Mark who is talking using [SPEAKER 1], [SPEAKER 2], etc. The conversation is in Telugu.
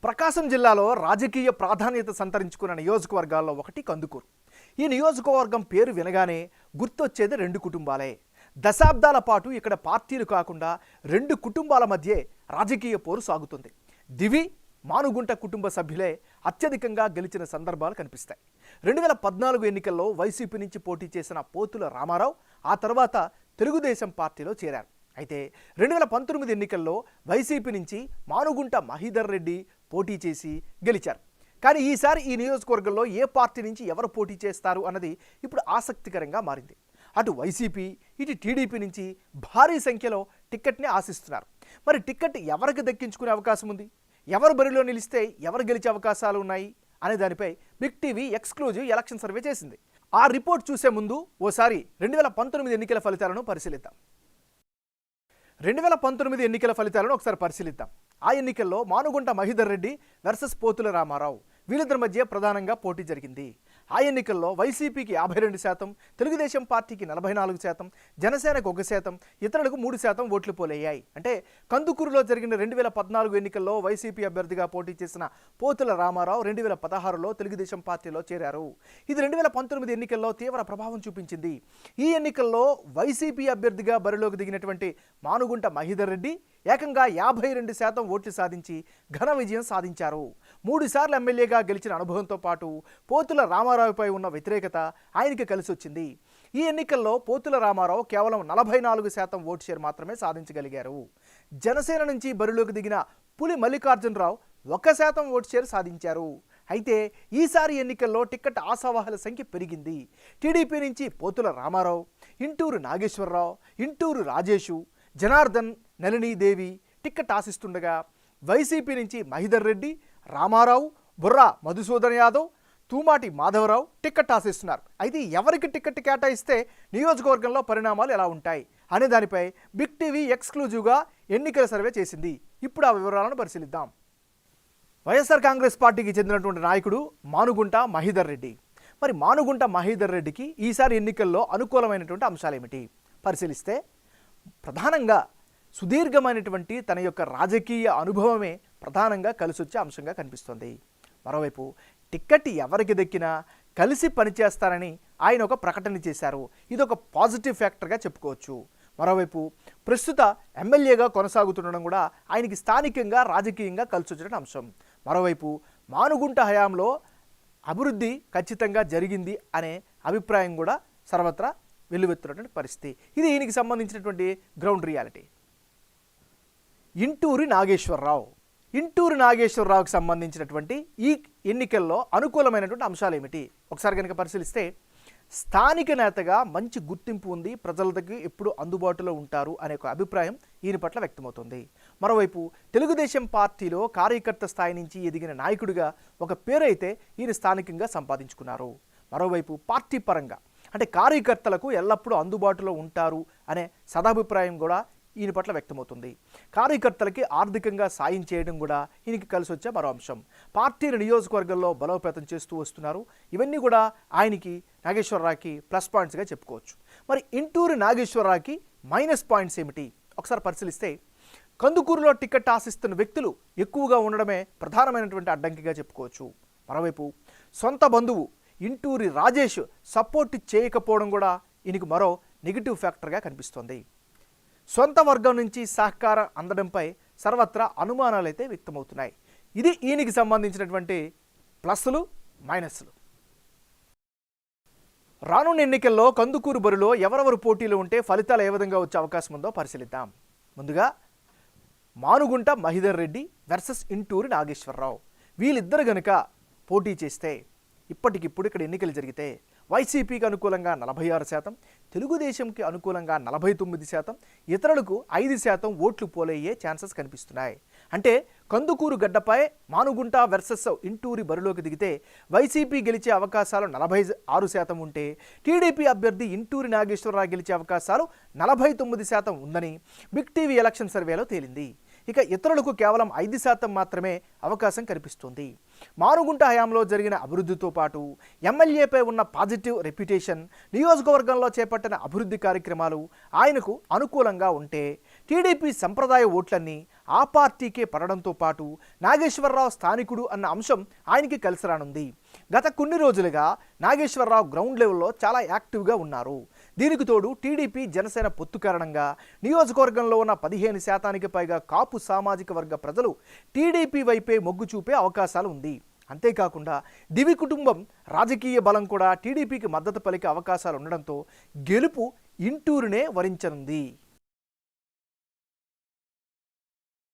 [SPEAKER 1] ప్రకాశం జిల్లాలో రాజకీయ ప్రాధాన్యత సంతరించుకున్న నియోజకవర్గాల్లో ఒకటి కందుకూరు. ఈ నియోజకవర్గం పేరు వినగానే గుర్తొచ్చేది రెండు కుటుంబాలే. దశాబ్దాల పాటు ఇక్కడ పార్టీలు కాకుండా రెండు కుటుంబాల మధ్య రాజకీయ పోరు సాగుతుంది. దివి మానుగుంట కుటుంబ సభ్యులే అత్యధికంగా గెలిచిన సందర్భాలు కనిపిస్తాయి. 2014 ఎన్నికల్లో వైసీపీ నుంచి పోటీ చేసిన పోతుల రామారావు ఆ తర్వాత తెలుగుదేశం పార్టీలో చేరారు. అయితే 2019 ఎన్నికల్లో వైసీపీ నుంచి మానుగుంట మహీధర్ రెడ్డి పోటీ చేసి గెలిచారు. కానీ ఈసారి ఈ నియోజకవర్గంలో ఏ పార్టీ నుంచి ఎవరు పోటీ చేస్తారు అన్నది ఇప్పుడు ఆసక్తికరంగా మారింది. అటు వైసీపీ ఇటు టీడీపీ నుంచి భారీ సంఖ్యలో టిక్కెట్ని ఆశిస్తున్నారు. మరి టిక్కెట్ ఎవరికి దక్కించుకునే అవకాశం ఉంది, ఎవరు బరిలో నిలిస్తే ఎవరు గెలిచే అవకాశాలు ఉన్నాయి అనే దానిపై big TV exclusive election survey చేసింది. ఆ రిపోర్ట్ చూసే ముందు ఓసారి 2019 ఎన్నికల ఫలితాలను పరిశీలిద్దాం. 2019 ఎన్నికల ఫలితాలను ఒకసారి పరిశీలిద్దాం. ఆ ఎన్నికల్లో మానుగుంట మహీధర్ రెడ్డి వర్సెస్ పోతుల రామారావు వీళ్ళిద్దరి మధ్య ప్రధానంగా పోటీ జరిగింది. ఆ ఎన్నికల్లో వైసీపీకి 52%, తెలుగుదేశం పార్టీకి 44%, జనసేనకు 1%, ఇతరులకు 3% ఓట్లు పోలయ్యాయి. అంటే కందుకూరులో జరిగిన 2014 ఎన్నికల్లో వైసీపీ అభ్యర్థిగా పోటీ చేసిన పోతుల రామారావు 2016లో తెలుగుదేశం పార్టీలో చేరారు. ఇది 2019 ఎన్నికల్లో తీవ్ర ప్రభావం చూపించింది. ఈ ఎన్నికల్లో వైసీపీ అభ్యర్థిగా బరిలోకి దిగినటువంటి మానుగుంట మహీధర్ రెడ్డి ఏకంగా 52% ఓట్లు సాధించి ఘన విజయం సాధించారు. 3 సార్లు ఎమ్మెల్యేగా గెలిచిన అనుభవంతో పాటు పోతుల రామారావుపై ఉన్న వ్యతిరేకత ఆయనకి కలిసి వచ్చింది. ఈ ఎన్నికల్లో పోతుల రామారావు కేవలం 44% ఓటు షేర్ మాత్రమే సాధించగలిగారు. జనసేన నుంచి బరిలోకి దిగిన పులి మల్లికార్జునరావు 1% ఓటు షేర్ సాధించారు. అయితే ఈసారి ఎన్నికల్లో టిక్కెట్ ఆశావాహుల సంఖ్య పెరిగింది. టీడీపీ నుంచి పోతుల రామారావు, ఇంటూరు నాగేశ్వరరావు, ఇంటూరు రాజేషు, జనార్దన్, నళినీదేవి టిక్కెట్ ఆశిస్తుండగా వైసీపీ నుంచి మహీధర్ రెడ్డి, రామారావు, బుర్రా మధుసూదన్ యాదవ్, తూమాటి మాధవరావు టిక్కెట్ ఆశిస్తున్నారు. అయితే ఎవరికి టిక్కెట్ కేటాయిస్తే నియోజకవర్గంలో పరిణామాలు ఎలా ఉంటాయి అనే దానిపై బిగ్ టీవీ ఎక్స్క్లూజివ్గా ఎన్నికల సర్వే చేసింది. ఇప్పుడు ఆ వివరాలను పరిశీలిద్దాం. వైఎస్ఆర్ కాంగ్రెస్ పార్టీకి చెందినటువంటి నాయకుడు మానుగుంట మహీధర్ రెడ్డి. మరి మానుగుంట మహీధర్ రెడ్డికి ఈసారి ఎన్నికల్లో అనుకూలమైనటువంటి అంశాలు ఏమిటి పరిశీలిస్తే ప్రధానంగా సుదీర్ఘమైనటువంటి తన యొక్క రాజకీయ అనుభవమే ప్రధానంగా కలిసొచ్చే అంశంగా కనిపిస్తోంది. మరోవైపు టిక్కెట్ ఎవరికి దక్కినా కలిసి పనిచేస్తారని ఆయన ఒక ప్రకటన చేశారు. ఇది ఒక పాజిటివ్ ఫ్యాక్టర్గా చెప్పుకోవచ్చు. మరోవైపు ప్రస్తుత ఎమ్మెల్యేగా కొనసాగుతుండడం కూడా ఆయనకి స్థానికంగా రాజకీయంగా కలిసొచ్చిన అంశం. మరోవైపు మానుగుంట హయాంలో అభివృద్ధి ఖచ్చితంగా జరిగింది అనే అభిప్రాయం కూడా సర్వత్రా వెల్లువెత్తున్నటువంటి పరిస్థితి. ఇది ఈయనకి సంబంధించినటువంటి గ్రౌండ్ రియాలిటీ. ఇంటూరి నాగేశ్వరరావుకి సంబంధించినటువంటి ఈ ఎన్నికల్లో అనుకూలమైనటువంటి అంశాలు ఏమిటి ఒకసారి కనుక పరిశీలిస్తే, స్థానిక నేతగా మంచి గుర్తింపు ఉంది, ప్రజలకి ఎప్పుడు అందుబాటులో ఉంటారు అనే ఒక అభిప్రాయం ఈయన పట్ల వ్యక్తమవుతుంది. మరోవైపు తెలుగుదేశం పార్టీలో కార్యకర్త స్థాయి నుంచి ఎదిగిన నాయకుడిగా ఒక పేరైతే ఈయన స్థానికంగా సంపాదించుకున్నారు. మరోవైపు పార్టీ పరంగా అంటే కార్యకర్తలకు ఎల్లప్పుడూ అందుబాటులో ఉంటారు అనే సదాభిప్రాయం కూడా ఈయన పట్ల వ్యక్తమవుతుంది. కార్యకర్తలకి ఆర్థికంగా సాయం చేయడం కూడా ఈయనకి కలిసి వచ్చే మరో అంశం. పార్టీని నియోజకవర్గంలో బలోపేతం చేస్తూ వస్తున్నారు. ఇవన్నీ కూడా ఆయనకి నాగేశ్వరరావుకి ప్లస్ పాయింట్స్గా చెప్పుకోవచ్చు. మరి ఇంటూరు నాగేశ్వరరావుకి మైనస్ పాయింట్స్ ఏమిటి ఒకసారి పరిశీలిస్తే, కందుకూరులో టికెట్ ఆశిస్తున్న వ్యక్తులు ఎక్కువగా ఉండడమే ప్రధానమైనటువంటి అడ్డంకిగా చెప్పుకోవచ్చు. మరోవైపు సొంత బంధువు ఇంటూరి రాజేష్ సపోర్ట్ చేయకపోవడం కూడా ఈయనకు మరో నెగిటివ్ ఫ్యాక్టర్గా కనిపిస్తోంది. సొంత వర్గం నుంచి సహకారం అందడంపై సర్వత్రా అనుమానాలు అయితే వ్యక్తమవుతున్నాయి. ఇది ఈయనకి సంబంధించినటువంటి ప్లస్లు మైనస్లు. రానున్న ఎన్నికల్లో కందుకూరు బరిలో ఎవరెవరు పోటీలు ఉంటే ఫలితాలు ఏ విధంగా వచ్చే అవకాశం ఉందో పరిశీలిద్దాం. ముందుగా మానుగుంట మహీధర్ రెడ్డి వర్సెస్ ఇంటూరి నాగేశ్వరరావు వీళ్ళిద్దరు గనుక పోటీ చేస్తే ఇప్పటికిప్పుడు ఇక్కడ ఎన్నికలు జరిగితే వైసీపీకి అనుకూలంగా 46%, తెలుగుదేశంకి అనుకూలంగా 49%, ఇతరులకు 5% ఓట్లు పోలయ్యే ఛాన్సెస్ కనిపిస్తున్నాయి. అంటే కందుకూరు గడ్డపై మానుగుంట వర్సెస్ ఇంటూరి బరిలోకి దిగితే వైసీపీ గెలిచే అవకాశాలు 46% ఉంటే టీడీపీ అభ్యర్థి ఇంటూరి నాగేశ్వరరావు గెలిచే అవకాశాలు 49% ఉందని బిగ్ టీవీ ఎలక్షన్ సర్వేలో తేలింది. ఇక ఇతరులకు కేవలం 5% మాత్రమే అవకాశం కనిపిస్తుంది. మానుగుంట హయాంలో జరిగిన అభివృద్ధితో పాటు ఎమ్మెల్యేపై ఉన్న పాజిటివ్ రెప్యుటేషన్, నియోజకవర్గంలో చేపట్టిన అభివృద్ధి కార్యక్రమాలు ఆయనకు అనుకూలంగా ఉంటే టీడీపీ సంప్రదాయ ఓట్లన్నీ ఆ పార్టీకే పడడంతో పాటు నాగేశ్వరరావు స్థానికుడు అన్న అంశం ఆయనకి కలిసి రానుంది. గత కొన్ని రోజులుగా నాగేశ్వరరావు గ్రౌండ్ లెవెల్లో చాలా యాక్టివ్గా ఉన్నారు. దీనికి తోడు టీడీపీ జనసేన పొత్తు కారణంగా నియోజకవర్గంలో ఉన్న 15% పైగా కాపు సామాజిక వర్గ ప్రజలు టీడీపీ వైపే మొగ్గు చూపే అవకాశాలు ఉంది. అంతేకాకుండా దివి కుటుంబం రాజకీయ బలం కూడా టీడీపీకి మద్దతు పలికే అవకాశాలు ఉండడంతో గెలుపు ఇంటూరునే వరించనుంది.